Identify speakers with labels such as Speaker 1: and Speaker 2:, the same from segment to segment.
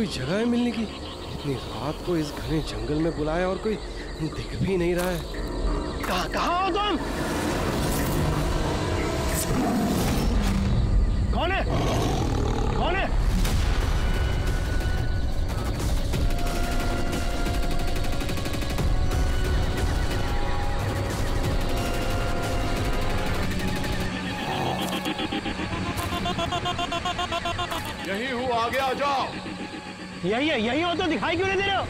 Speaker 1: जगह है मिलने की। इतनी रात को इस घने जंगल में बुलाया और कोई दिख भी नहीं रहा है। कहाँ हो तुम? कौन है? कौन है?
Speaker 2: यही हूँ, आगे आ जाओ।
Speaker 1: यही है, यही हो तो दिखाई क्यों नहीं दे रहे हो?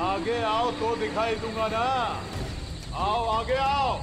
Speaker 2: आगे आओ तो दिखाई दूंगा ना। आओ आगे आओ।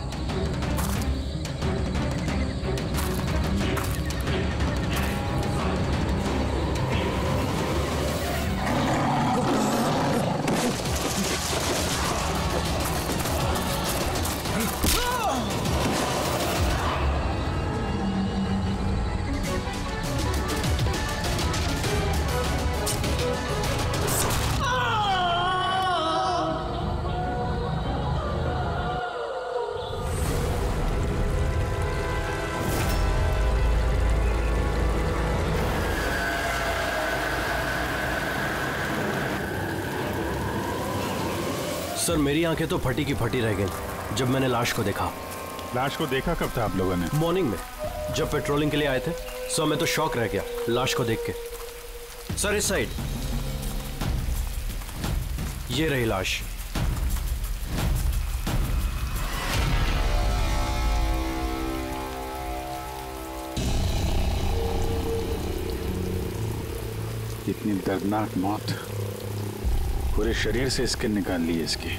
Speaker 3: सर मेरी आंखें तो फटी की फटी रह गई जब मैंने लाश को देखा।
Speaker 4: लाश को देखा कब था आप लोगों ने?
Speaker 3: मॉर्निंग में जब पेट्रोलिंग के लिए आए थे। सर मैं तो शॉक रह गया लाश को देख के। सर इस साइड ये रही लाश।
Speaker 4: इतनी दर्दनाक मौत, पूरे शरीर से स्किन निकाल ली है इसकी।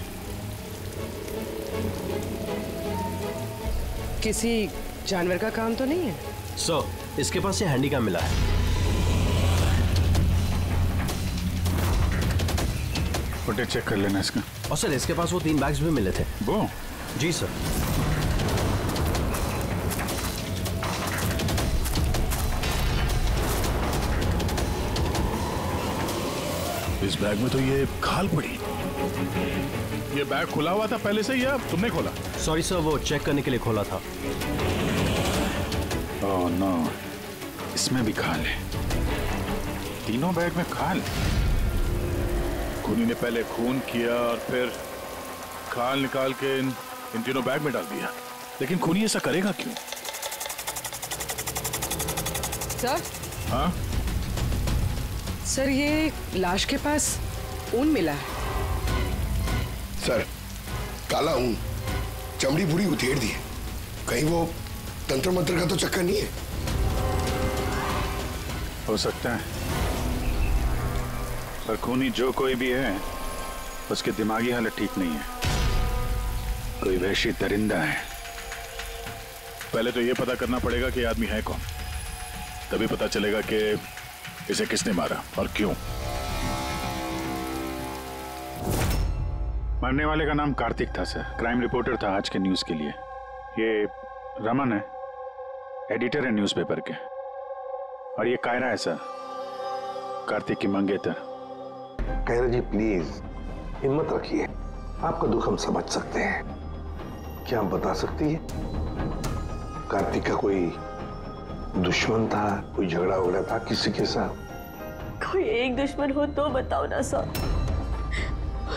Speaker 5: किसी जानवर का काम तो नहीं है?
Speaker 3: सर इसके पास ये हैंडीकैम मिला है।
Speaker 4: फुटेज चेक कर लेना इसका।
Speaker 3: और सर इसके पास वो 3 बैग्स भी मिले थे।
Speaker 4: वो?
Speaker 3: जी सर।
Speaker 4: इस बैग में तो ये खाल पड़ी। ये बैग खुला हुआ था पहले से या तुमने खोला?
Speaker 3: सॉरी सर वो चेक करने के लिए खोला था।
Speaker 4: ओह नो, इसमें भी खाल है। तीनों बैग में खाल। खूनी ने पहले खून किया और फिर खाल निकाल के इन तीनों बैग में डाल दिया। लेकिन खूनी ऐसा करेगा क्यों?
Speaker 5: सर?
Speaker 4: हाँ
Speaker 5: सर ये लाश के पास ऊन मिला है।
Speaker 6: सर काला ऊन, चमड़ी पूरी उधेड़ दी है। कहीं वो तंत्र मंत्र का तो चक्कर नहीं है?
Speaker 4: हो सकता है, पर खूनी जो कोई भी है उसकी दिमागी हालत ठीक नहीं है। कोई वहशी दरिंदा है। पहले तो ये पता करना पड़ेगा कि आदमी है कौन, तभी पता चलेगा कि इसे किसने मारा और क्यों। मरने वाले का नाम कार्तिक था सर, क्राइम रिपोर्टर था आज के न्यूज के लिए। ये रमन है, एडिटर है न्यूज़पेपर के, और ये कायरा है सर, कार्तिक की मंगेतर।
Speaker 6: कायरा जी प्लीज हिम्मत रखिए, आपका दुख हम समझ सकते हैं। क्या आप बता सकती है कार्तिक का कोई दुश्मन था, कोई झगड़ा वगड़ा था किसी के साथ?
Speaker 7: कोई एक दुश्मन हो तो बताओ ना सर।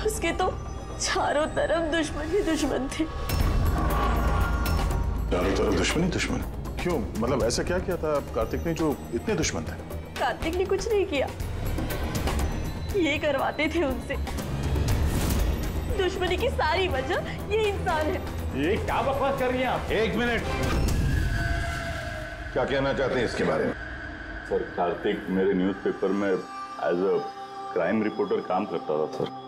Speaker 7: उसके तो चारों तरफ दुश्मन ही दुश्मन थे।
Speaker 4: चारों तरफ दुश्मन ही दुश्मन? क्यों, मतलब ऐसा क्या किया था कार्तिक ने जो इतने दुश्मन थे?
Speaker 7: कार्तिक ने कुछ नहीं किया, ये करवाते थे उनसे। दुश्मनी की सारी वजह ये इंसान है।
Speaker 2: ये क्या बकवास कर रही हैं आप?
Speaker 4: एक मिनट,
Speaker 6: क्या कहना चाहते हैं इसके बारे में?
Speaker 8: सर कार्तिक मेरे न्यूज़पेपर में एज अ क्राइम रिपोर्टर काम करता था सर।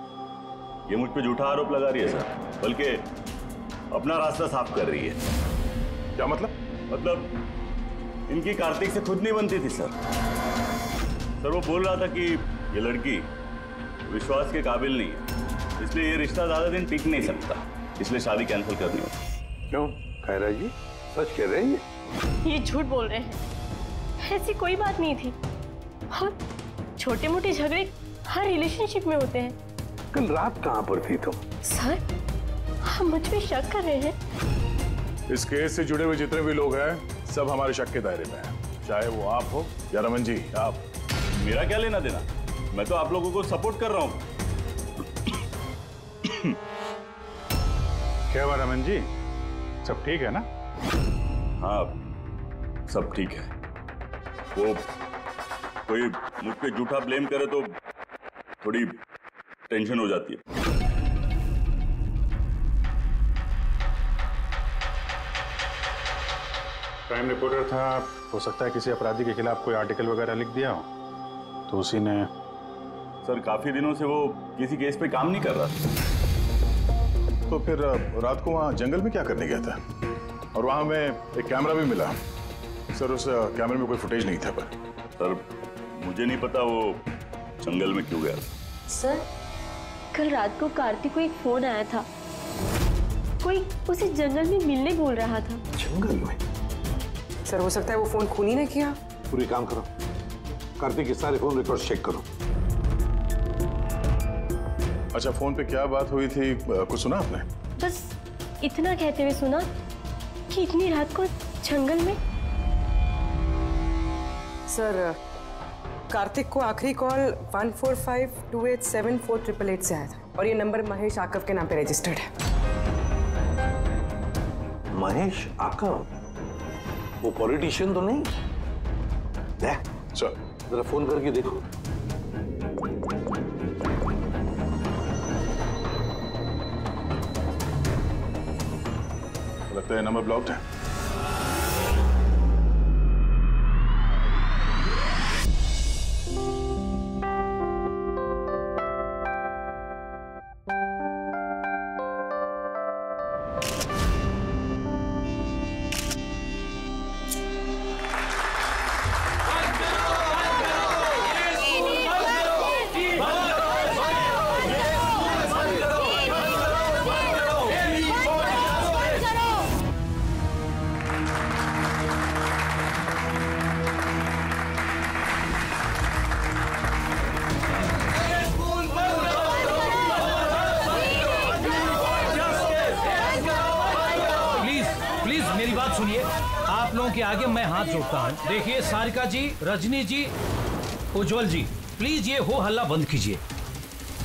Speaker 8: ये मुझ पे झूठा आरोप लगा रही है सर, बल्कि अपना रास्ता साफ कर रही है।
Speaker 4: क्या मतलब?
Speaker 8: मतलब इनकी कार्तिक से खुद नहीं बनती थी सर। सर वो बोल रहा था कि ये लड़की विश्वास के काबिल नहीं है, इसलिए ये रिश्ता ज्यादा दिन टिक नहीं सकता, इसलिए शादी कैंसिल करनी होगी।
Speaker 6: क्यों कायरा जी, सच कह रहे हैं
Speaker 7: ये झूठ बोल रहे हैं, ऐसी कोई बात नहीं थी। और छोटे मोटे झगड़े हर रिलेशनशिप में होते हैं।
Speaker 6: कल रात कहाँ पर थी तुम?
Speaker 7: सर आप मुझ पे शक कर रहे हैं?
Speaker 4: इस केस से जुड़े हुए जितने भी लोग हैं सब हमारे शक के दायरे में हैं, चाहे वो आप हो या रमन जी। आप
Speaker 8: मेरा क्या लेना देना? मैं तो आप लोगों को सपोर्ट कर रहा हूं।
Speaker 4: क्या हुआ रमन जी, सब ठीक है ना?
Speaker 8: हाँ, सब ठीक है। वो कोई मुझ पे झूठा ब्लेम करे तो थोड़ी टेंशन हो जाती है।
Speaker 4: क्राइम रिपोर्टर था, हो सकता है किसी अपराधी के खिलाफ कोई आर्टिकल वगैरह लिख दिया हो, तो उसी ने।
Speaker 8: सर, काफी दिनों से वो किसी केस पे काम नहीं कर रहा था।
Speaker 4: तो फिर रात को वहाँ जंगल में क्या करने गया था? और वहाँ हमें एक कैमरा भी मिला। सर, उस कैमरे में कोई फुटेज नहीं था। पर
Speaker 8: सर, मुझे नहीं पता वो जंगल में क्यों गया था।
Speaker 7: सर, कल रात को कार्तिक को एक फोन आया था। कोई उसे जंगल में मिलने बोल रहा था।
Speaker 6: जंगल में?
Speaker 5: सर, हो सकता है वो फोन खूनी ने किया।
Speaker 6: पूरी काम करो, कार्तिक के सारे फोन रिकॉर्ड चेक करो।
Speaker 4: अच्छा, फोन पे क्या बात हुई थी, कुछ सुना आपने?
Speaker 7: बस इतना कहते हुए सुना कि इतनी रात को जंगल में।
Speaker 5: सर, कार्तिक को आखिरी कॉल 1452874888 से आया था और ये नंबर महेश आकव के नाम पे रजिस्टर्ड है।
Speaker 6: महेश आकव? वो पॉलिटिशियन तो नहीं?
Speaker 4: चल
Speaker 6: जरा फोन करके देखो।
Speaker 4: लगता है नंबर ब्लॉक्ड है।
Speaker 9: आप लोगों के आगे मैं हाथ जोड़ता हूँ। देखिए सारिका जी, रजनी जी, उज्जवल जी, प्लीज ये हो हल्ला बंद कीजिए,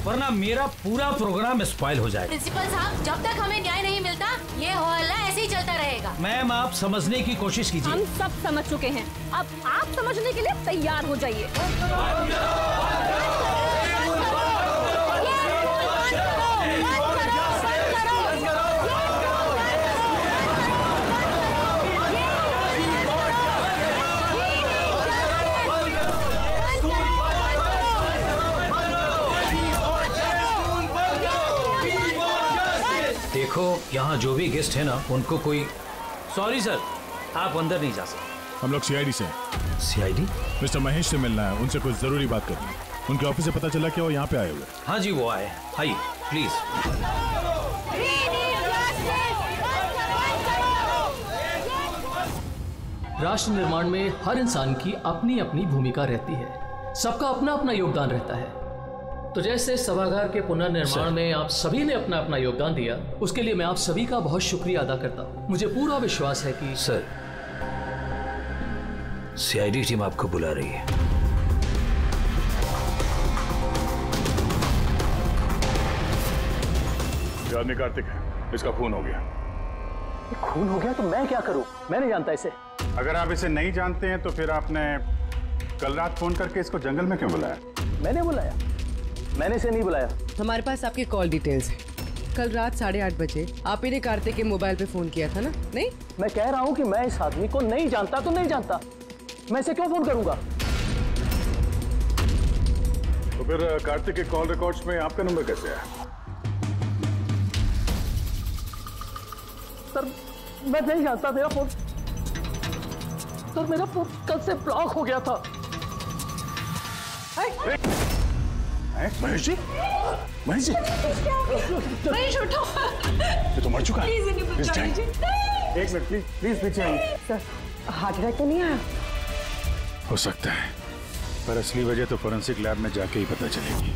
Speaker 9: वरना मेरा पूरा प्रोग्राम स्पॉइल हो जाएगा।
Speaker 10: प्रिंसिपल साहब, जब तक हमें न्याय नहीं मिलता ये हो हल्ला ऐसे ही चलता रहेगा।
Speaker 9: मैम, आप समझने की कोशिश कीजिए।
Speaker 10: हम सब समझ चुके हैं, अब आप समझने के लिए तैयार हो जाइए।
Speaker 9: देखो, यहाँ जो भी गेस्ट है ना, उनको कोई। सॉरी सर, आप अंदर नहीं जा सकते।
Speaker 4: हम लोग सीआईडी से।
Speaker 9: सीआईडी?
Speaker 4: मिस्टर महेश से मिलना है, उनसे कुछ जरूरी बात करनी है। उनके ऑफिस से पता चला कि वो यहाँ पे आए हुए।
Speaker 9: हाँ जी, वो आए। आइए प्लीज।
Speaker 11: राष्ट्र निर्माण में हर इंसान की अपनी अपनी भूमिका रहती है, सबका अपना अपना योगदान रहता है। तो जैसे सभागार के पुनर्निर्माण में आप सभी ने अपना अपना योगदान दिया, उसके लिए मैं आप सभी का बहुत शुक्रिया अदा करता हूँ। मुझे पूरा विश्वास है कि
Speaker 9: सर, सीआईडी टीम आपको बुला रही है।
Speaker 4: ये आदमी कार्तिक है, इसका खून हो गया।
Speaker 11: खून हो गया तो मैं क्या करूं? मैं नहीं जानता इसे।
Speaker 4: अगर आप इसे नहीं जानते हैं तो फिर आपने कल रात फोन करके इसको जंगल में क्यों बुलाया?
Speaker 11: मैंने बुलाया? मैंने इसे नहीं बुलाया।
Speaker 5: हमारे पास आपकी कॉल डिटेल्स है। कल रात 8:30 बजे आप ही ने कार्तिक के मोबाइल पे फोन किया था ना? नहीं,
Speaker 11: मैं कह रहा हूं कि मैं इस आदमी को नहीं जानता तो नहीं जानता, मैं इसे क्यों फोन करूंगा?
Speaker 4: तो फिर कार्तिक के कॉल रिकॉर्ड्स में आपका नंबर कैसे आया?
Speaker 11: सर, मैं नहीं जानता। मेरा फोन कल से ब्लॉक हो गया था।
Speaker 4: महेश जी, महेश जी,
Speaker 10: महेश उठो।
Speaker 4: ये तो मर चुका है।
Speaker 10: प्लीज इन्हें बचा लीजिए।
Speaker 4: एक मिनट प्लीज, प्लीज पीछे आइए।
Speaker 5: सर, हार्ट अटैक तो नहीं आया?
Speaker 4: हो सकता है, पर असली वजह तो फोरेंसिक लैब में जाके ही पता चलेगी।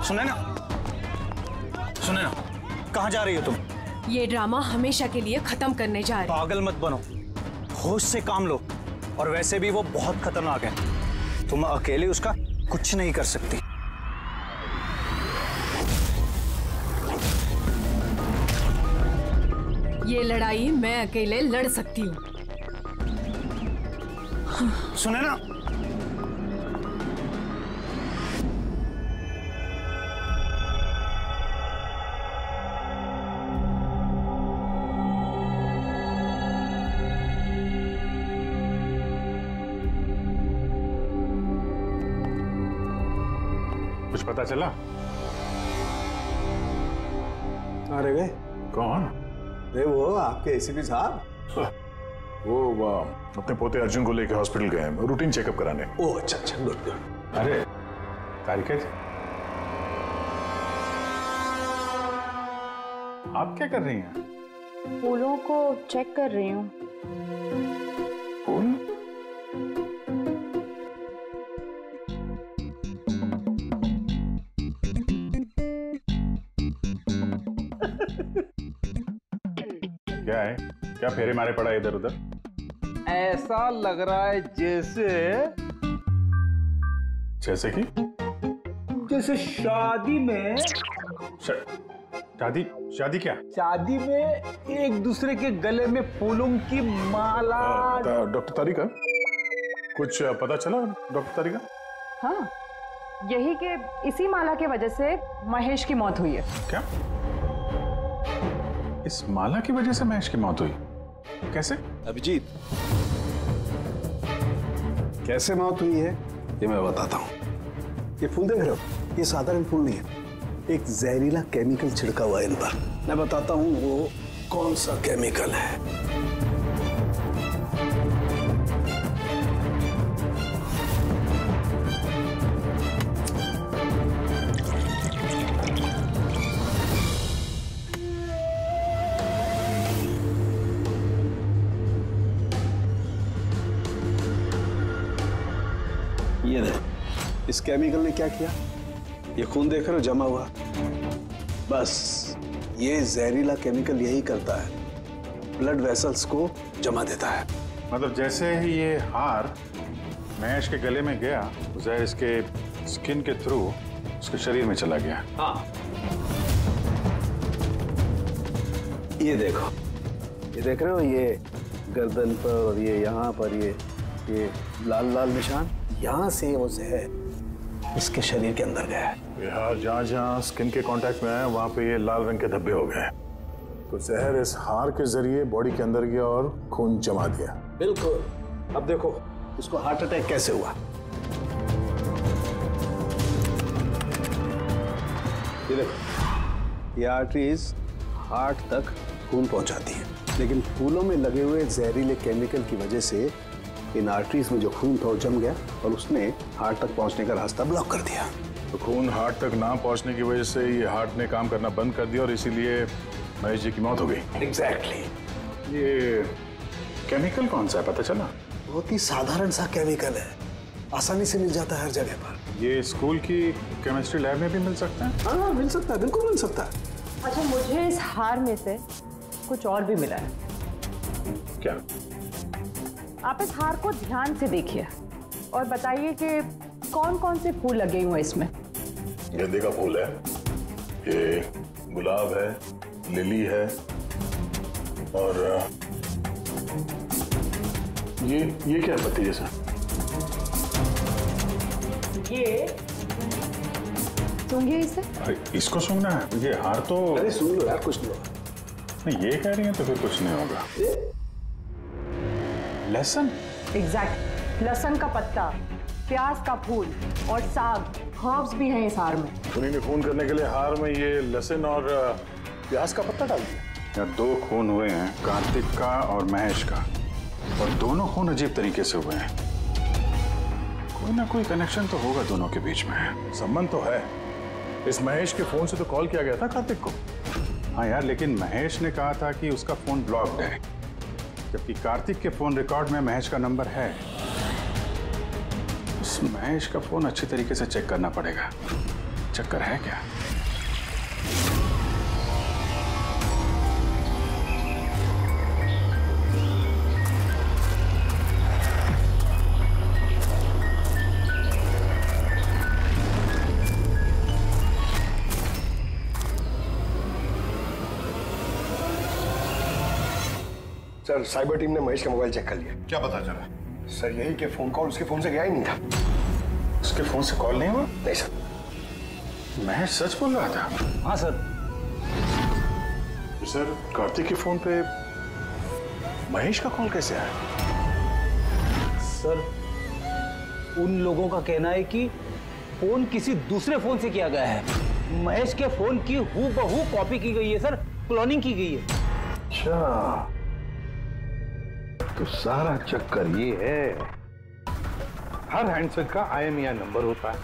Speaker 12: सुने ना, कहाँ जा रही हो तुम?
Speaker 10: ये ड्रामा हमेशा के लिए खत्म करने जा रहे।
Speaker 12: पागल मत बनो, होश से काम लो, और वैसे भी वो बहुत खतरनाक है, तुम अकेले उसका कुछ नहीं कर सकती।
Speaker 10: ये लड़ाई मैं अकेले लड़ सकती हूँ।
Speaker 12: सुने ना,
Speaker 4: कुछ पता चला?
Speaker 6: अरे गए
Speaker 4: कौन?
Speaker 6: अरे वो आपके एसीपी साहब।
Speaker 4: वो अपने पोते अर्जुन को लेकर हॉस्पिटल गए हैं रूटीन चेकअप कराने।
Speaker 6: ओह अच्छा अच्छा, गुड गुड।
Speaker 4: अरे तारिका जी, आप क्या कर रही हैं?
Speaker 13: फूलों को चेक कर रही हूँ।
Speaker 4: फूल? क्या है? क्या फेरे मारे पड़ा इधर उधर?
Speaker 2: ऐसा लग रहा है
Speaker 4: जैसे कि
Speaker 2: जैसे शादी में
Speaker 4: शादी क्या?
Speaker 2: शादी में एक दूसरे के गले में फूलों की माला।
Speaker 4: डॉक्टर तारिका, कुछ पता चला डॉक्टर तारिका?
Speaker 13: हाँ, यही कि इसी माला की वजह से महेश की मौत हुई है।
Speaker 4: क्या? इस माला की वजह से महेश की मौत हुई? कैसे?
Speaker 6: अभिजीत, कैसे मौत हुई है ये मैं बताता हूँ। ये फूल देख रहे हो, ये साधारण फूल नहीं है, एक जहरीला केमिकल छिड़का हुआ है इन पर। मैं बताता हूँ वो कौन सा केमिकल है। ये देखो, इस केमिकल ने क्या किया, ये खून देख रहे हो जमा हुआ, बस ये जहरीला केमिकल यही करता है, ब्लड वेसल्स को जमा देता है।
Speaker 4: मतलब जैसे ही ये हार महेश के गले में गया, जहर इसके स्किन के थ्रू उसके शरीर में चला गया।
Speaker 6: हाँ, ये देखो, ये देख रहे हो, ये गर्दन पर और ये यहाँ पर ये लाल लाल निशान, यहाँ से वो जहर इसके शरीर के अंदर गया है।
Speaker 4: यार जहाँ जहाँ स्किन के कांटेक्ट में आया वहाँ पे ये लाल रंग के धब्बे हो गए, तो जहर इस हार के जरिए बॉडी के अंदर गया और खून जमा दिया।
Speaker 6: बिल्कुल। अब देखो इसको हार्ट अटैक कैसे हुआ। ये देखो, ये आर्टरीज हार्ट तक खून पहुंचाती है, लेकिन फूलों में लगे हुए जहरीले केमिकल की वजह से इन आर्टरीज में जो खून था वो जम गया और उसने हार्ट तक पहुंचने का रास्ता ब्लॉक कर दिया।
Speaker 4: तो खून हार्ट तक ना पहुंचने की वजह से ये हार्ट ने काम करना बंद कर दिया और इसीलिए महेश जी की मौत हो गई।
Speaker 6: एग्जैक्टली।
Speaker 4: ये केमिकल कौन सा है पता चला?
Speaker 6: बहुत ही साधारण सा केमिकल है, आसानी से मिल जाता है हर जगह पर।
Speaker 4: ये स्कूल की केमिस्ट्री लैब में भी मिल सकता है?
Speaker 6: हाँ मिल सकता है, बिल्कुल मिल सकता है।
Speaker 13: अच्छा, मुझे इस हार में से कुछ और भी मिला है।
Speaker 4: क्या?
Speaker 13: आप इस हार को ध्यान से देखिए और बताइए कि कौन कौन से फूल लगे हुए हैं इसमें।
Speaker 4: गेंदे का फूल है, ये गुलाब है, लिली है, और ये क्या है पत्ती जैसा?
Speaker 13: ये सूंघिए इसे।
Speaker 4: इसको सूंघना है? ये हार तो
Speaker 6: अरे सूंघ लो यार, कुछ नहीं होगा।
Speaker 4: नहीं, ये कह रही है तो फिर कुछ नहीं होगा। लहसुन?
Speaker 13: एग्जैक्ट, लहसुन का पत्ता, प्याज का फूल और साग, हर्ब्स भी हैं इस हार में।
Speaker 4: उन्हीं ने खून करने के लिए हार में ये लहसुन और प्याज का पत्ता डाल दिया। दो खून हुए हैं, कार्तिक का और महेश का, और दोनों खून अजीब तरीके से हुए हैं। कोई ना कोई कनेक्शन तो होगा दोनों के बीच में, संबंध तो है। इस महेश के फोन से तो कॉल किया गया था कार्तिक को। हाँ यार, लेकिन महेश ने कहा था कि उसका फोन ब्लॉक्ड है, जबकि कार्तिक के फोन रिकॉर्ड में महेश का नंबर है। इस महेश का फोन अच्छी तरीके से चेक करना पड़ेगा, चक्कर है क्या?
Speaker 14: सर साइबर टीम ने महेश का मोबाइल चेक कर लिया।
Speaker 4: क्या पता चला?
Speaker 14: सर यही कि फोन कॉल उसके फोन से गया ही नहीं था।
Speaker 4: उसके फोन से कॉल नहीं हुआ?
Speaker 14: नहीं सर।
Speaker 4: महेश सच बोल रहा था?
Speaker 12: हाँ सर।
Speaker 4: सर कार्तिक के फोन पे महेश का कॉल कैसे आया?
Speaker 2: सर उन लोगों का कहना है कि फोन किसी दूसरे फोन से किया गया है। महेश के फोन की हूबहू कॉपी की गई है सर, क्लोनिंग की गई है।
Speaker 6: अच्छा, तो सारा चक्कर ये है, हर हैंडसेट का IMEI नंबर होता है,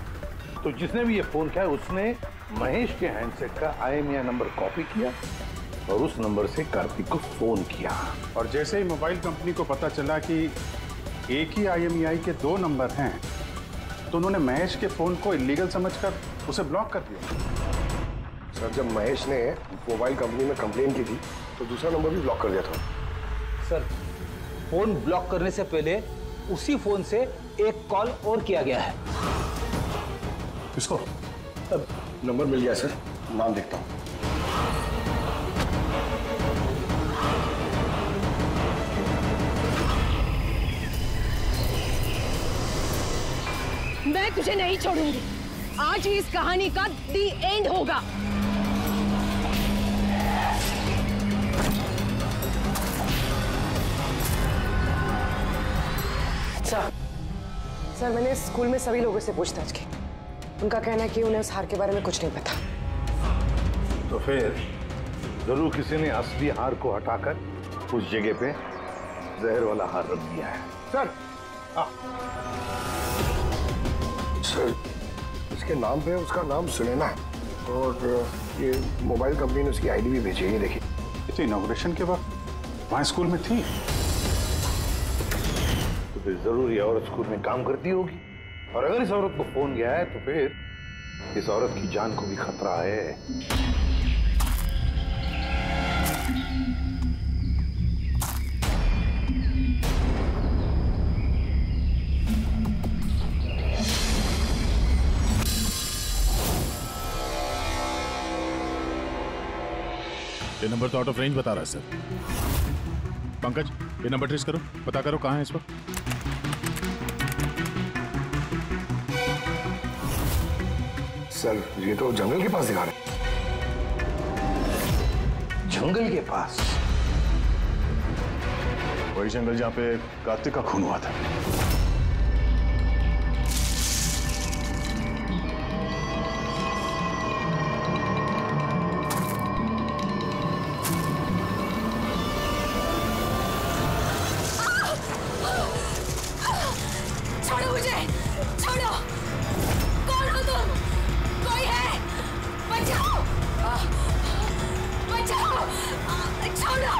Speaker 6: तो जिसने भी ये फोन किया उसने महेश के हैंडसेट का IMEI नंबर कॉपी किया और उस नंबर से कार्तिक को फोन किया।
Speaker 4: और जैसे ही मोबाइल कंपनी को पता चला कि एक ही IMEI के 2 नंबर हैं, तो उन्होंने महेश के फोन को इलीगल समझकर उसे ब्लॉक कर दिया।
Speaker 14: सर जब महेश ने मोबाइल कंपनी में कंप्लेन की थी तो दूसरा नंबर भी ब्लॉक कर दिया था।
Speaker 2: सर फोन ब्लॉक करने से पहले उसी फोन से एक कॉल और किया गया है।
Speaker 14: किसको? अब नंबर मिल गया सर, नाम देखता हूँ।
Speaker 5: मैं तुझे नहीं छोड़ूंगी। आज ही इस कहानी का दी एंड होगा। सर मैंने स्कूल में सभी लोगों से पूछताछ की। उनका कहना है कि उन्हें उस हार के बारे में कुछ नहीं पता।
Speaker 6: तो फिर जरूर किसी ने असली हार को हटाकर उस जगह पे जहर वाला हार रख दिया है।
Speaker 14: सर सर इसके नाम पे उसका नाम सुनैना है और ये मोबाइल कंपनी ने उसकी ID भी भेजी है, ये देखिए।
Speaker 4: तो इनॉग्रेशन के वक्त वहाँ स्कूल में थी,
Speaker 6: तो फिर जरूर ये औरत स्कूल में काम करती होगी, और अगर इस औरत को फोन गया है तो फिर इस औरत की जान को भी खतरा है।
Speaker 4: ये नंबर तो आउट ऑफ रेंज बता रहा है सर। पंकज ये नंबर ट्रेस करो, पता करो कहाँ है इस वक्त।
Speaker 14: सर ये तो जंगल के पास दिखा रहे।
Speaker 6: जंगल के पास?
Speaker 4: वही जंगल जहाँ पे कार्तिक का खून हुआ था।
Speaker 10: छोड़ो मुझे, छोड़ो। कौन हो तुम? कोई है? बचाओ, बचाओ, छोड़ो।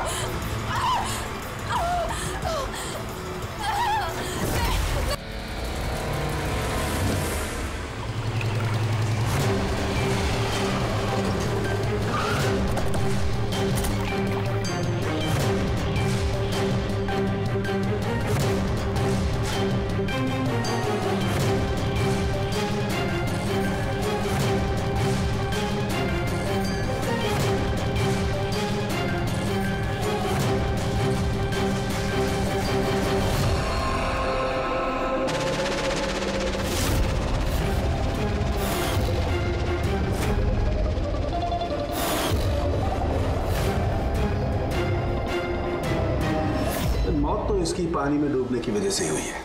Speaker 15: इसकी पानी में डूबने की वजह से हुई है।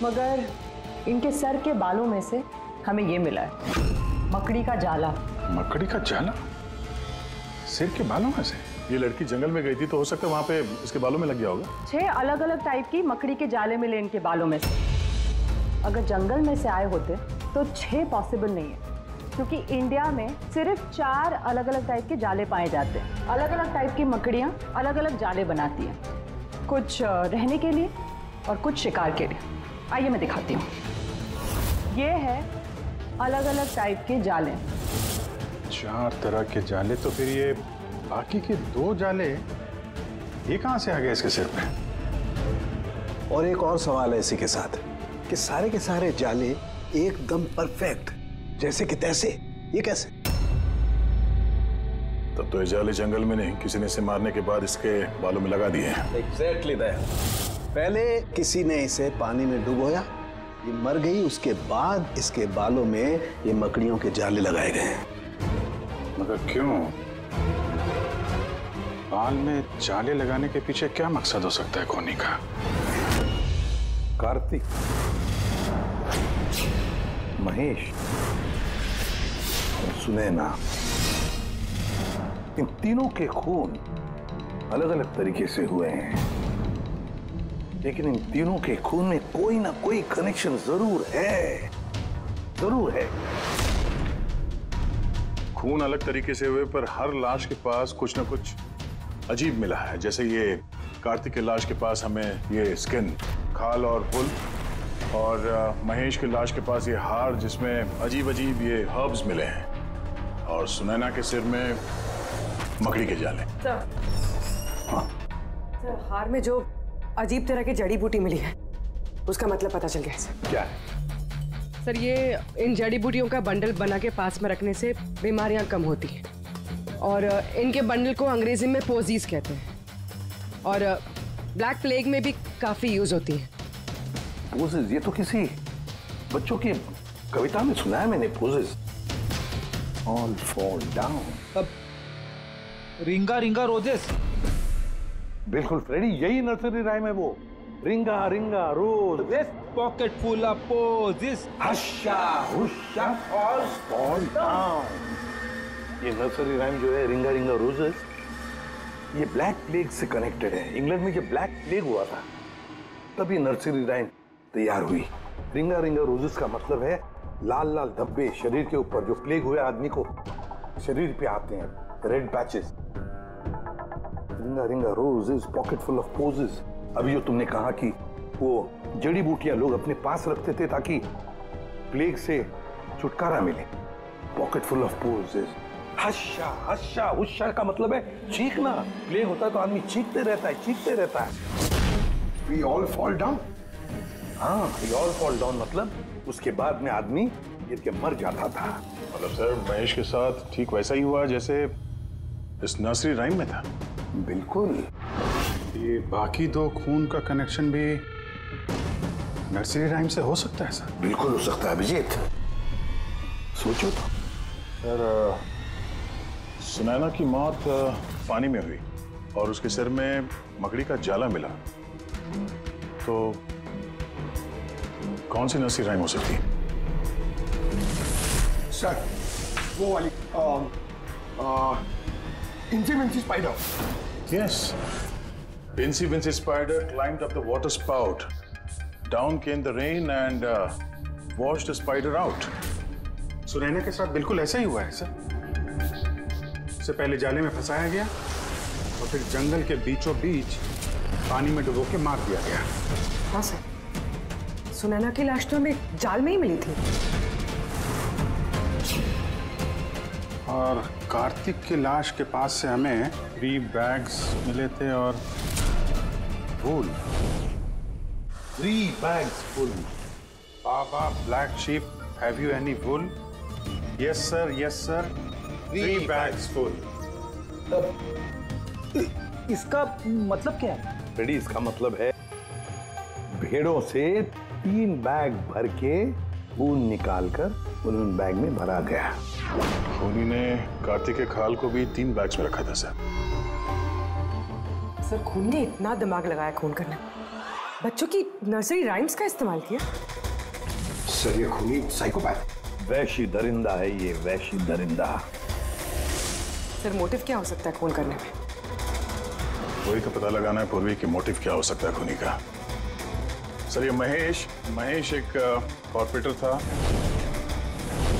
Speaker 13: मगर इनके सर के बालों में से हमें ये मिला है, मकड़ी का जाला।
Speaker 4: मकड़ी का जाला? सिर के बालों में से? ये लड़की जंगल में गई थी तो हो सकता है वहां पे इसके बालों में लग गया होगा।
Speaker 13: 6 अलग अलग टाइप की मकड़ी के जाले मिले इनके बालों में से। अगर जंगल में से आए होते तो 6 पॉसिबल नहीं है, क्योंकि इंडिया में सिर्फ 4 अलग अलग टाइप के जाले पाए जाते हैं। अलग अलग टाइप की मकड़ियाँ अलग अलग जाले बनाती हैं, कुछ रहने के लिए और कुछ शिकार के लिए। आइए मैं दिखाती हूँ। ये है अलग अलग टाइप के जाले।
Speaker 4: 4 तरह के जाले? तो फिर ये बाकी के 2 जाले ये कहाँ से आ गए इसके सिर पे?
Speaker 15: और एक और सवाल है इसी के साथ कि सारे के सारे जाले एकदम परफेक्ट, जैसे कि तैसे, ये कैसे?
Speaker 4: तब तो इजाले जंगल में नहीं, किसी ने इसे मारने के बाद इसके बालों में लगा दिए हैं।
Speaker 15: Exactly that. पहले किसी ने इसे पानी में डुबोया, ये मर गई, उसके बाद इसके बालों में ये मकड़ियों के जाले लगाए गए हैं।
Speaker 4: मगर क्यों? बाल में जाले लगाने के पीछे क्या मकसद हो सकता है खूनी का?
Speaker 6: कार्तिक, महेश और सुनैना, इन तीनों के खून अलग अलग तरीके से हुए हैं, लेकिन इन तीनों के खून में कोई ना कोई कनेक्शन जरूर है, जरूर है।
Speaker 4: खून अलग तरीके से हुए, पर हर लाश के पास कुछ ना कुछ अजीब मिला है। जैसे ये कार्तिक के लाश के पास हमें ये स्किन, खाल और पुल, और महेश के लाश के पास ये हार जिसमें अजीब अजीब ये हर्ब्स मिले हैं, और सुनैना के सिर में मकड़ी के जाले।
Speaker 5: सर, हार में जो अजीब तरह की जड़ी बूटी मिली है, उसका मतलब पता चल गया है।
Speaker 6: क्या है?
Speaker 5: सर, ये इन जड़ी बूटियों का बंडल बना के पास में रखने से बीमारियां कम होती हैं, और इनके बंडल को अंग्रेजी में पोजीज कहते हैं, और ब्लैक प्लेग में भी काफी यूज होती हैं।
Speaker 6: पोजेस? ये तो किसी बच्चों की कविता में सुना है मैंने। Posies all fall down.
Speaker 2: अब रिंगा रिंगा रोजेस।
Speaker 6: बिल्कुल फ्रेडी, यही नर्सरी राइम है वो। Ring a ring a rose,
Speaker 2: this pocket full of posies,
Speaker 6: hush a hush a fall down. ये नर्सरी राइम जो है, रिंगा रिंगा रोजेस, ये ब्लैक प्लेग से कनेक्टेड है। इंग्लैंड में जब ब्लैक प्लेग हुआ था, तब ये नर्सरी राइम तैयार हुई। रिंगा रिंगा रोजेस का मतलब है लाल लाल धब्बे शरीर के ऊपर, जो प्लेग हुए आदमी को शरीर पे आते हैं, रेड पैचेस। रिंगा रिंगा roses, pocket full of posies. अभी जो तुमने कहा कि वो जड़ी बूटियां लोग अपने पास रखते थे ताकि प्लेग से छुटकारा मिले, पॉकेट फुल ऑफ पोजेस। हश्शा हश्शा हुश्शा का मतलब है चीखना। प्लेग होता है तो आदमी चीखते रहता है, चीखते रहता है।
Speaker 14: We all fall down?
Speaker 6: हाँ, we all fall down मतलब उसके बाद में आदमी गिर के मर जाता था।
Speaker 4: मतलब सर, महेश के साथ ठीक वैसा ही हुआ जैसे इस नर्सरी राइम में था।
Speaker 6: बिल्कुल।
Speaker 4: ये बाकी दो खून का कनेक्शन भी नर्सरी राइम से हो सकता है सर?
Speaker 6: बिल्कुल हो सकता है अभिजीत, सोचो तो।
Speaker 4: सर, सुनैना की मौत पानी में हुई और उसके सिर में मकड़ी का जाला मिला, तो कौन सी नर्सरी राइम हो सकती है?
Speaker 14: सर, वो वाली Incy Wincy spider.
Speaker 4: Yes. Incy Wincy Spider climbed up the water spout. Down came the rain and washed the spider out.
Speaker 16: Sunaina के साथ बिल्कुल ऐसा ही हुआ है सर। उससे पहले जाले में फंसाया गया और फिर जंगल के बीचों बीच पानी में डुबो के मार दिया गया।
Speaker 5: हाँ सर, सुनैना की लाश तो हमें जाल में ही मिली थी।
Speaker 16: और कार्तिक की लाश के पास से हमें 3 बैग्स मिले थे और फूल।
Speaker 6: 3 bags full.
Speaker 16: Baa black sheep, have you any wool? Yes sir, yes sir, 3 bags full.
Speaker 2: इसका मतलब क्या है?
Speaker 6: रेडी, इसका मतलब है भेड़ों से 3 बैग भर के खून निकालकर उन बैग में भरा गया।
Speaker 4: खूनी ने कार्तिक के खाल को भी 3 बैग्स में रखा था सर।
Speaker 5: सर, खून ने इतना दिमाग लगाया खून करने, बच्चों की नर्सरी राइम्स का इस्तेमाल किया।
Speaker 14: सर, ये खूनी साइकोपैथ,
Speaker 6: वैशी दरिंदा है ये, वैशी दरिंदा।
Speaker 5: सर, मोटिव क्या हो सकता है खून करने में?
Speaker 4: वही तो पता लगाना है पूर्वी कि मोटिव क्या हो सकता है खूनी का। सर, ये महेश एक कॉर्पोरेटर था,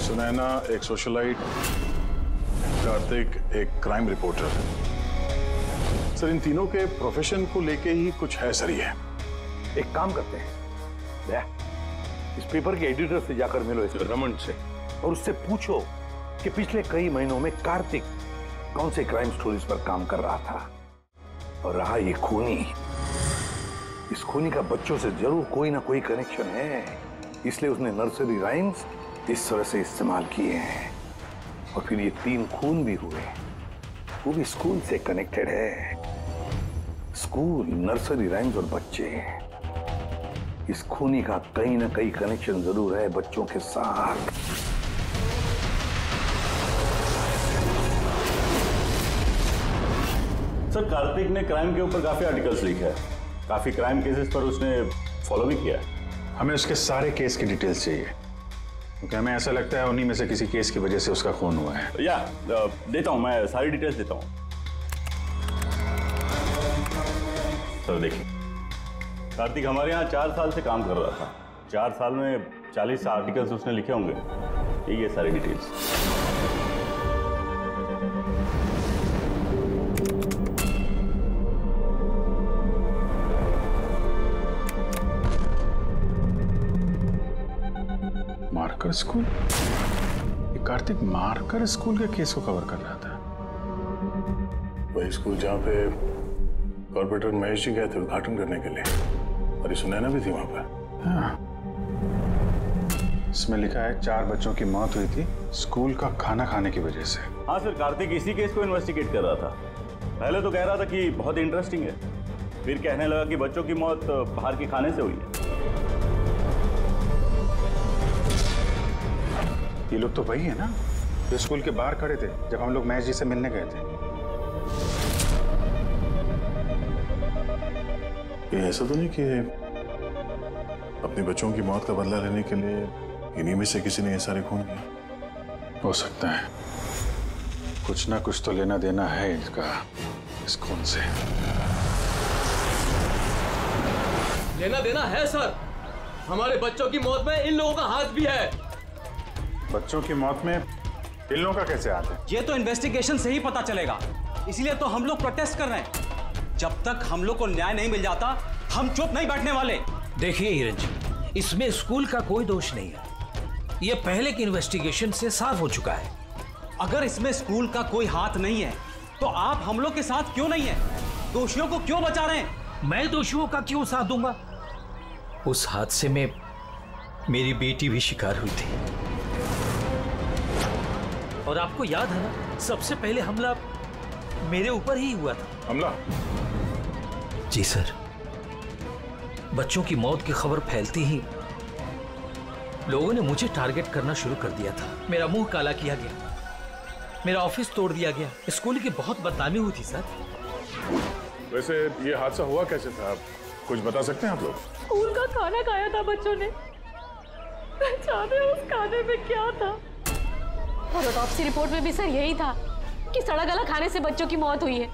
Speaker 4: सुनैना एक सोशलाइट, कार्तिक एक क्राइम रिपोर्टर। सर, इन तीनों के प्रोफेशन को लेके ही कुछ है सर। ये
Speaker 6: एक काम करते हैं, इस पेपर के एडिटर से जाकर मिलो, इस रमन से, और उससे पूछो कि पिछले कई महीनों में कार्तिक कौन से क्राइम स्टोरीज पर काम कर रहा था। और रहा ये खूनी, इस खूनी का बच्चों से जरूर कोई ना कोई कनेक्शन है, इसलिए उसने नर्सरी राइम्स इस तरह से इस्तेमाल किए हैं, और फिर ये 3 खून भी हुए। वो भी स्कूल से कनेक्टेड है। स्कूल, नर्सरी राइम्स और बच्चे, इस खूनी का कहीं ना कहीं कनेक्शन जरूर है बच्चों के साथ।
Speaker 8: सर, कार्तिक ने क्राइम के ऊपर काफी आर्टिकल्स लिखे हैं, काफी क्राइम केसेस पर उसने फॉलो भी किया है।
Speaker 16: हमें उसके सारे केस की डिटेल्स चाहिए, क्योंकि हमें ऐसा लगता है उन्हीं में से किसी केस की वजह से उसका खून हुआ है।
Speaker 8: या देता हूं, मैं सारी डिटेल्स देता हूं। सर देखिए, कार्तिक हमारे यहाँ 4 साल से काम कर रहा था। 4 साल में 40 आर्टिकल्स उसने लिखे होंगे। ये सारी डिटेल्स।
Speaker 16: Marker school? ये कार्तिक मार्कर स्कूल के केस को कवर कर रहा था।
Speaker 6: वही स्कूल जहाँ पे कॉर्पोरेटर महेश जी गए थे उद्घाटन करने के लिए, और ये सुनैना भी थी वहां पर।
Speaker 16: हाँ। इसमें लिखा है 4 बच्चों की मौत हुई थी स्कूल का खाना खाने की वजह से।
Speaker 8: हाँ सर, कार्तिक इसी केस को इन्वेस्टिगेट कर रहा था। पहले तो कह रहा था कि बहुत इंटरेस्टिंग है, फिर कहने लगा कि बच्चों की मौत बाहर के खाने से हुई है।
Speaker 16: ये लोग तो वही है ना जो स्कूल के बाहर खड़े थे जब हम लोग महेश जी से मिलने गए थे।
Speaker 6: ये ऐसा तो नहीं कि अपने बच्चों की मौत का बदला लेने के लिए इन्हीं में से किसी ने ये सारे खून किए?
Speaker 16: हो सकता है, कुछ ना कुछ तो लेना देना है इसका इस खून से।
Speaker 11: लेना देना है सर। हमारे बच्चों की मौत में इन लोगों का हाथ भी है।
Speaker 16: बच्चों की मौत में इन लोगों का कैसे हाथ है?
Speaker 12: ये तो इन्वेस्टिगेशन से ही पता चलेगा, इसलिए तो हम लोग प्रोटेस्ट कर रहे हैं। जब तक हम लोग को न्याय नहीं मिल जाता हम चुप नहीं बैठने वाले।
Speaker 9: देखिए हिरन जी, इसमें स्कूल का कोई दोष नहीं है। ये पहले की इन्वेस्टिगेशन से साफ हो चुका है।
Speaker 12: अगर इसमें स्कूल का कोई हाथ नहीं है तो आप हम लोग के साथ क्यों नहीं है? दोषियों को क्यों बचा रहे हैं?
Speaker 9: मैं दोषियों का क्यों साथ दूंगा? उस हादसे में मेरी बेटी भी शिकार हुई थी। और आपको याद है ना, सबसे पहले हमला मेरे ऊपर ही हुआ था।
Speaker 6: हमला?
Speaker 9: जी सर। बच्चों की मौत की खबर फैलती ही लोगों ने मुझे टारगेट करना शुरू कर दिया था। मेरा मुंह काला किया गया, मेरा ऑफिस तोड़ दिया गया, स्कूल की बहुत बदनामी हुई थी सर।
Speaker 6: वैसे ये हादसा हुआ कैसे था, आप कुछ बता सकते हैं आप लोग?
Speaker 7: स्कूल का खाना खाया था बच्चों ने, जाने उस खाने में क्या था। और ऑटोप्सी रिपोर्ट में भी सर यही था कि सड़ा गला खाने से बच्चों की मौत हुई है।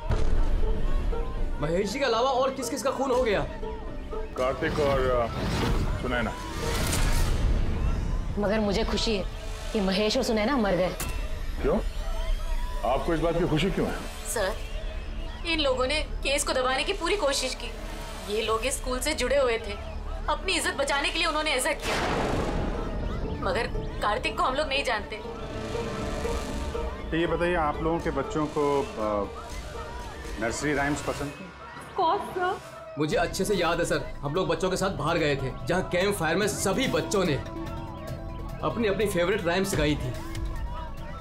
Speaker 11: महेश जी के अलावा और किस किस का खून हो गया?
Speaker 6: कार्तिक और सुनैना।
Speaker 10: मगर मुझे खुशी है कि महेश और सुनैना मर गए।
Speaker 6: क्यों? आपको इस बात की खुशी क्यों है?
Speaker 10: सर, इन लोगों ने केस को दबाने की पूरी कोशिश की। ये लोग इस स्कूल से जुड़े हुए थे, अपनी इज्जत बचाने के लिए उन्होंने ऐसा किया। मगर कार्तिक को हम लोग नहीं जानते।
Speaker 16: तो ये बताइए, आप लोगों के बच्चों को नर्सरी राइम्स पसंद है?
Speaker 7: कौन सा?
Speaker 11: मुझे अच्छे से याद है सर, हम लोग बच्चों के साथ बाहर गए थे जहाँ कैंप फायर में सभी बच्चों ने अपनी अपनी फेवरेट राइम्स गाई थी।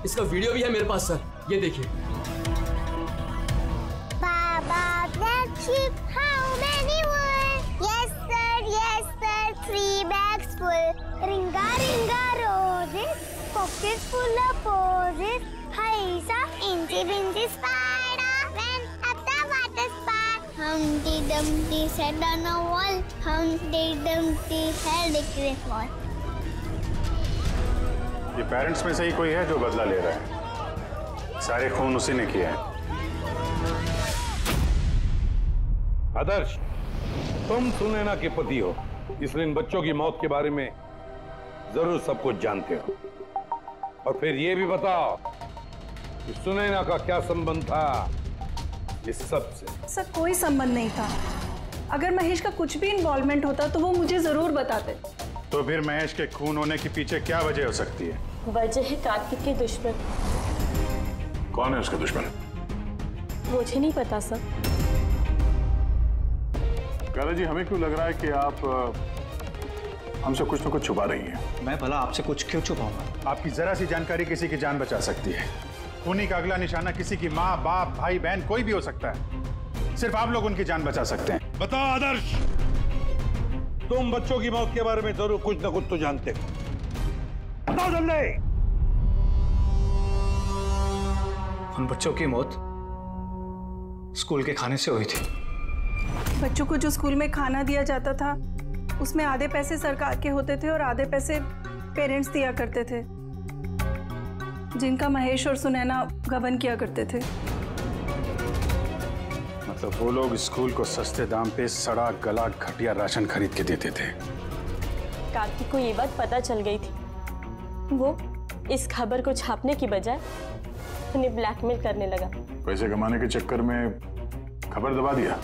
Speaker 11: इसका वीडियो भी है मेरे पास सर, ये देखिए।
Speaker 17: Ringa ringa roses, pockets full of posies. He's a incy wincy spider went up the water spout. Humpty Dumpty sat on a wall. Humpty Dumpty had a great fall.
Speaker 16: ये parents में से ही कोई है जो बदला ले रहा है? सारे खून उसी ने किया है।
Speaker 18: आदर्श, तुम सुनैना के पति हो, इसलिए इन बच्चों की मौत के बारे में जरूर सब कुछ जानते हो। और फिर ये भी बताओ कि सुनैना का क्या संबंध था इस सब से?
Speaker 19: सर, कोई संबंध नहीं था। अगर महेश का कुछ भी इन्वॉल्वमेंट होता तो वो मुझे जरूर बताते।
Speaker 16: तो फिर महेश के खून होने के पीछे क्या वजह हो सकती है?
Speaker 7: वजह है कार्तिक के दुश्मन।
Speaker 6: कौन है उसका दुश्मन?
Speaker 7: मुझे नहीं पता सर।
Speaker 6: काला जी, हमें क्यों लग रहा है कि आप हमसे कुछ तो कुछ छुपा रही हैं?
Speaker 12: मैं भला आपसे कुछ क्यों छुपाऊंगा?
Speaker 16: आपकी जरा सी जानकारी किसी की जान बचा सकती है। खूनी का अगला निशाना किसी की माँ, बाप, भाई, बहन कोई भी हो सकता है। सिर्फ आप लोग उनकी जान बचा सकते हैं।
Speaker 18: बताओ आदर्श, तुम बच्चों की मौत के बारे में जरूर कुछ ना कुछ तो जानते हो। बताओ जल्दी।
Speaker 2: उन बच्चों की मौत स्कूल के खाने से हुई थी।
Speaker 19: बच्चों को जो स्कूल में खाना दिया जाता था उसमें आधे पैसे सरकार के होते थे और आधे पैसे पेरेंट्स दिया करते थे, जिनका महेश और सुनैना गबन किया करते थे।
Speaker 16: मतलब वो लोग स्कूल को सस्ते दाम पे सड़ा गला घटिया राशन खरीद के देते थे।
Speaker 20: कार्तिक को ये बात पता चल गई थी। वो इस खबर को छापने की बजाय उन्हें ब्लैकमेल करने लगा।
Speaker 16: पैसे कमाने के चक्कर में खबर दबा दिया।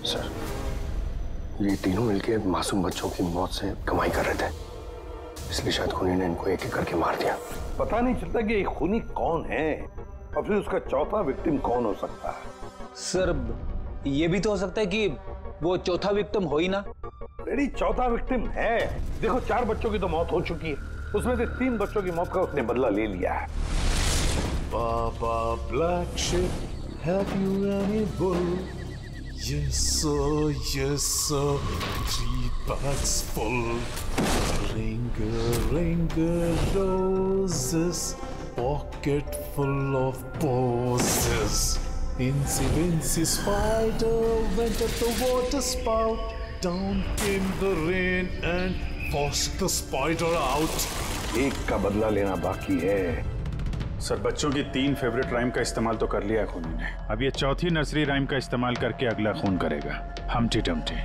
Speaker 6: सर, ये तीनों मिलके मासूम बच्चों की मौत से कमाई कर रहे थे, इसलिए शायद खूनी ने इनको एक एक करके मार दिया।
Speaker 18: पता नहीं चलता कि ये खूनी कौन है और फिर उसका चौथा विक्टिम कौन हो सकता है।
Speaker 2: सर, ये भी तो हो सकता है कि वो चौथा विक्टिम हो ही ना।
Speaker 18: रेडी, चौथा विक्टिम है। देखो, 4 बच्चों की तो मौत हो चुकी है, उसमें से 3 बच्चों की मौत का उसने बदला ले लिया है।
Speaker 21: Baba Black Sheep, have you any bull? Yes sir, 3 bags full. Ring roses, pocket full of posies. Incy spider went at the water spout. Down came the rain and forced the spider out.
Speaker 18: एक का बदला लेना बाकी है।
Speaker 16: Sir, बच्चों की 3 favourite rhyme का इस्तेमाल तो कर लिया है खूनी ने। अब ये चौथी नर्सरी राइम का इस्तेमाल करके अगला खून करेगा, हमटी डमटी।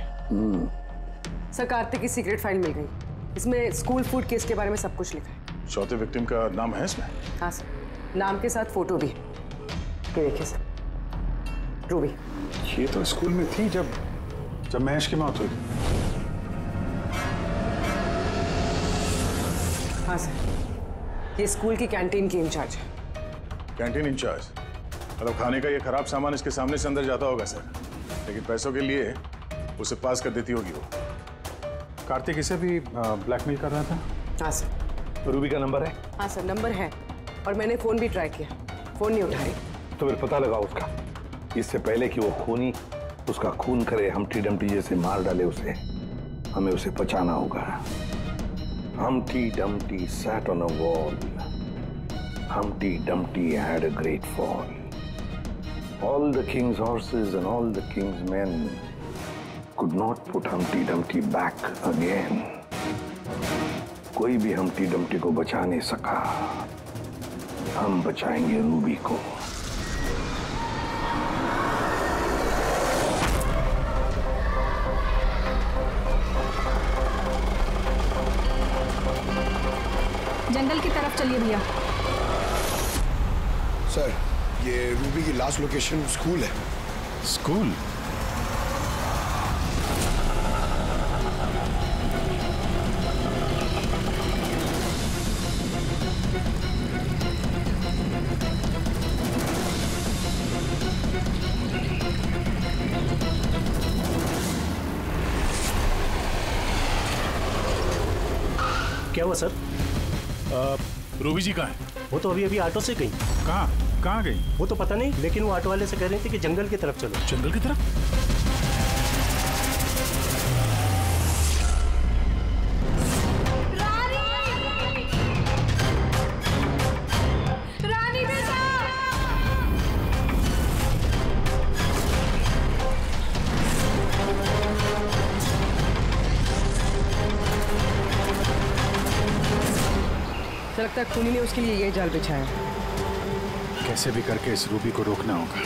Speaker 5: सर, कार्तिक की सीक्रेट फाइल मिल गई। इसमें स्कूल फूड केस के बारे में सब कुछ लिखा है।
Speaker 16: चौथे विक्टिम का नाम है इसमें?
Speaker 5: हाँ सर, नाम के साथ फोटो भी। ये देखिए सर, रूबी।
Speaker 16: ये तो स्कूल में थी जब महेश की मौत हुई।
Speaker 5: हाँ सर, ये स्कूल की कैंटीन की इंचार्ज है।
Speaker 16: Canteen incharge? मतलब खाने का ये खराब सामान इसके सामने से अंदर जाता होगा सर, लेकिन पैसों के लिए उसे पास कर देती होगी वो। कार्तिक इसे भी ब्लैकमेल कर रहा था?
Speaker 5: हाँ सर।
Speaker 18: रूबी का नंबर है?
Speaker 5: हाँ सर, नंबर है और मैंने फोन भी ट्राई किया, फोन नहीं उठा रही।
Speaker 18: तो फिर पता लगाओ उसका, इससे पहले कि वो खूनी उसका खून करे, हमटी डमटी जैसे मार डाले उसे। हमें उसे बचाना होगा। Humpty Dumpty sat on a wall. Humpty Dumpty had a great fall. All the king's horses and all the king's men could not put Humpty Dumpty back again. कोई भी Humpty Dumpty को बचा नहीं सका। हम बचाएंगे रूबी को।
Speaker 19: जंगल की तरफ चलिए भैया।
Speaker 14: सर, ये रूबी की लास्ट लोकेशन स्कूल है।
Speaker 16: स्कूल?
Speaker 3: क्या हुआ सर?
Speaker 16: रूबी जी कहाँ है?
Speaker 3: वो तो अभी ऑटो से गई।
Speaker 16: कहाँ गई?
Speaker 3: वो तो पता नहीं, लेकिन वो ऑटो वाले से कह रही थी कि जंगल की तरफ चलो।
Speaker 16: जंगल की तरफ?
Speaker 7: रानी बेटा!
Speaker 5: लगता है खूनी ने उसके लिए ये जाल बिछाया।
Speaker 16: कैसे भी करके इस रूबी को रोकना होगा।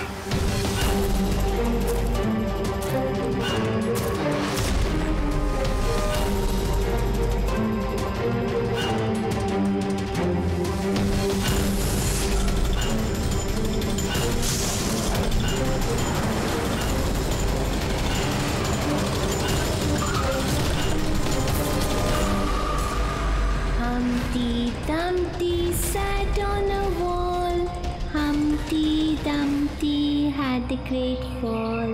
Speaker 17: Humpty Dumpty sat on a wall. Humpty Dumpty had a great fall.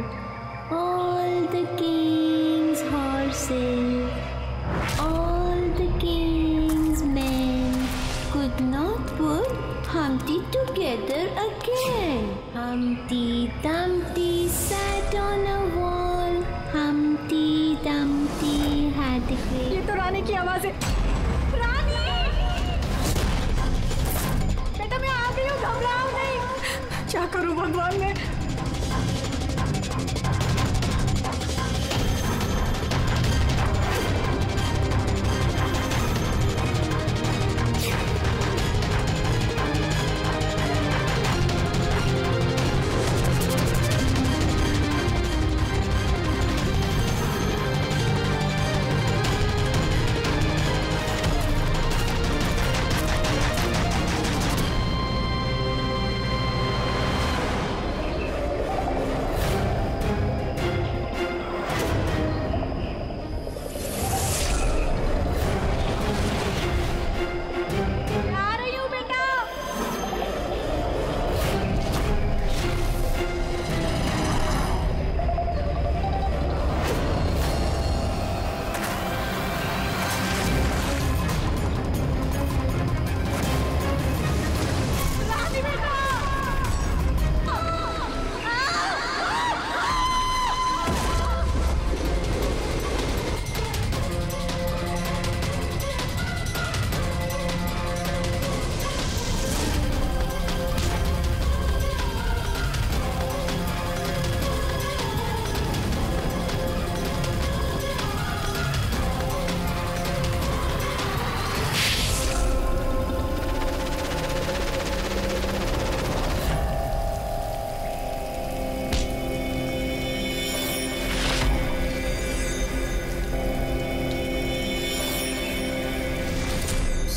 Speaker 17: put Humpty together again. Humpty Dumpty sat on a wall. Humpty Dumpty had a great...
Speaker 19: ये तो रानी की आवाज है। रानी! बेटा मैं आ गई हूँ, घबराओ नहीं। क्या करूँ भगवान मैं?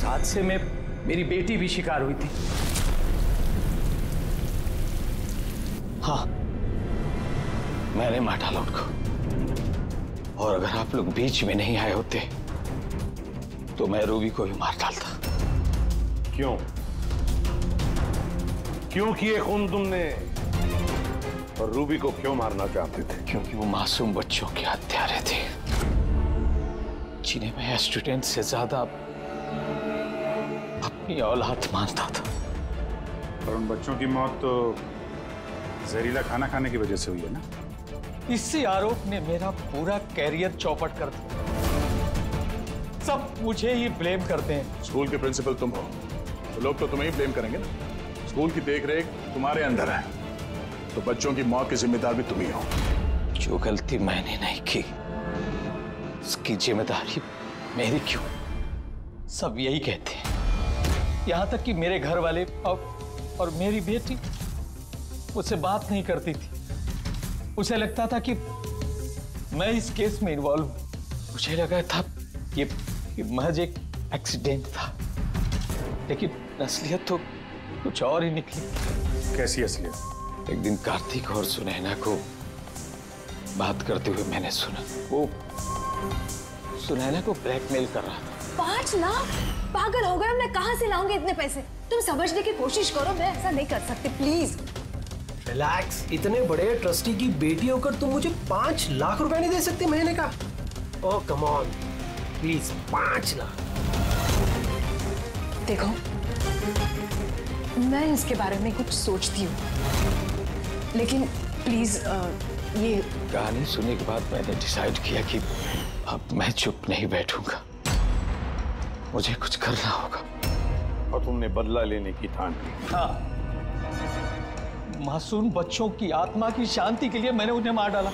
Speaker 9: हादसे में मेरी बेटी भी शिकार हुई थी। हाँ, मैंने मार डाला उनको। और अगर आप लोग बीच में नहीं आए होते तो मैं रूबी को भी मार डालता।
Speaker 18: क्यों? क्यों किए खून तुमने? और रूबी को क्यों मारना चाहते थे?
Speaker 9: क्योंकि वो मासूम बच्चों के हत्यारे थे, जिन्हें मैं स्टूडेंट से ज्यादा अपनी औलाद मानता था।
Speaker 16: और उन बच्चों की मौत तो जहरीला खाना खाने की वजह से हुई है ना?
Speaker 9: इसी आरोप ने मेरा पूरा कैरियर चौपट कर दिया। सब मुझे ही ब्लेम करते हैं।
Speaker 16: स्कूल के प्रिंसिपल तुम हो तो लोग तो तुम्हें ही ब्लेम करेंगे ना। स्कूल की देखरेख तुम्हारे अंदर है तो बच्चों की मौत के जिम्मेदार भी तुम ही हो।
Speaker 9: जो गलती मैंने नहीं की उसकी जिम्मेदारी मेरी क्यों? सब यही कहते हैं। यहां तक कि मेरे घर वाले और मेरी बेटी मुझसे बात नहीं करती थी। उसे लगता था कि मैं इस केस में इन्वॉल्व हूं। मुझे लगा था ये महज एक एक्सीडेंट था, लेकिन असलियत तो कुछ और ही निकली।
Speaker 16: कैसी असलियत?
Speaker 9: एक दिन कार्तिक और सुनैना को बात करते हुए मैंने सुना। वो सुनैना को ब्लैकमेल कर रहा था।
Speaker 1: 5 लाख? पागल हो गए, मैं कहां से लाऊंगी इतने पैसे? तुम समझने की कोशिश करो, मैं ऐसा नहीं कर सकती, प्लीज।
Speaker 22: रिलैक्स। इतने बड़े ट्रस्टी की बेटी होकर तुम मुझे 5 लाख रुपए नहीं दे सकती महीने का? ओह कम ऑन, प्लीज 5 लाख।
Speaker 1: देखो, मैं इसके बारे में कुछ सोचती हूँ, लेकिन प्लीज ये
Speaker 9: कहानी सुनने के बाद मैंने डिसाइड किया कि अब मैं चुप नहीं बैठूंगा, मुझे कुछ करना होगा।
Speaker 18: और तुमने बदला लेने की ठान ली?
Speaker 9: हाँ, मासूम बच्चों की आत्मा की शांति के लिए मैंने उन्हें मार डाला।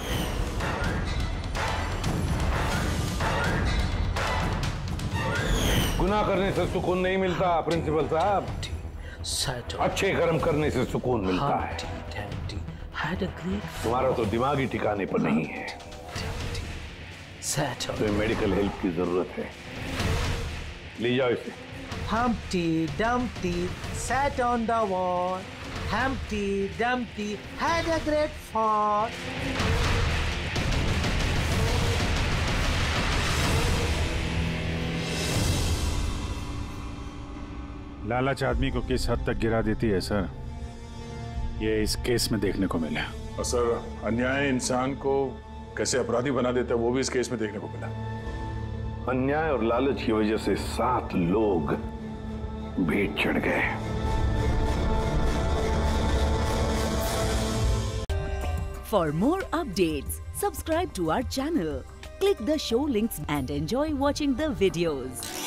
Speaker 18: गुनाह करने से सुकून नहीं मिलता प्रिंसिपल साहब, अच्छे कर्म करने से सुकून मिलता है। तुम्हारा तो दिमाग ही ठिकाने पर नहीं है। तुम्हें मेडिकल हेल्प की जरूरत है, ले जाओ इसे।
Speaker 22: Humpty Dumpty sat on the wall. Humpty Dumpty had a great fall.
Speaker 16: लालच आदमी को किस हद तक गिरा देती है सर, ये इस केस में देखने को मिला। और सर, अन्याय इंसान को कैसे अपराधी बना देता है वो भी इस केस में देखने को मिला।
Speaker 18: अन्याय और लालच की वजह से 7 लोग
Speaker 6: भेंट चढ़ गए।
Speaker 13: For more updates, subscribe to our channel, click the show links and enjoy watching the videos.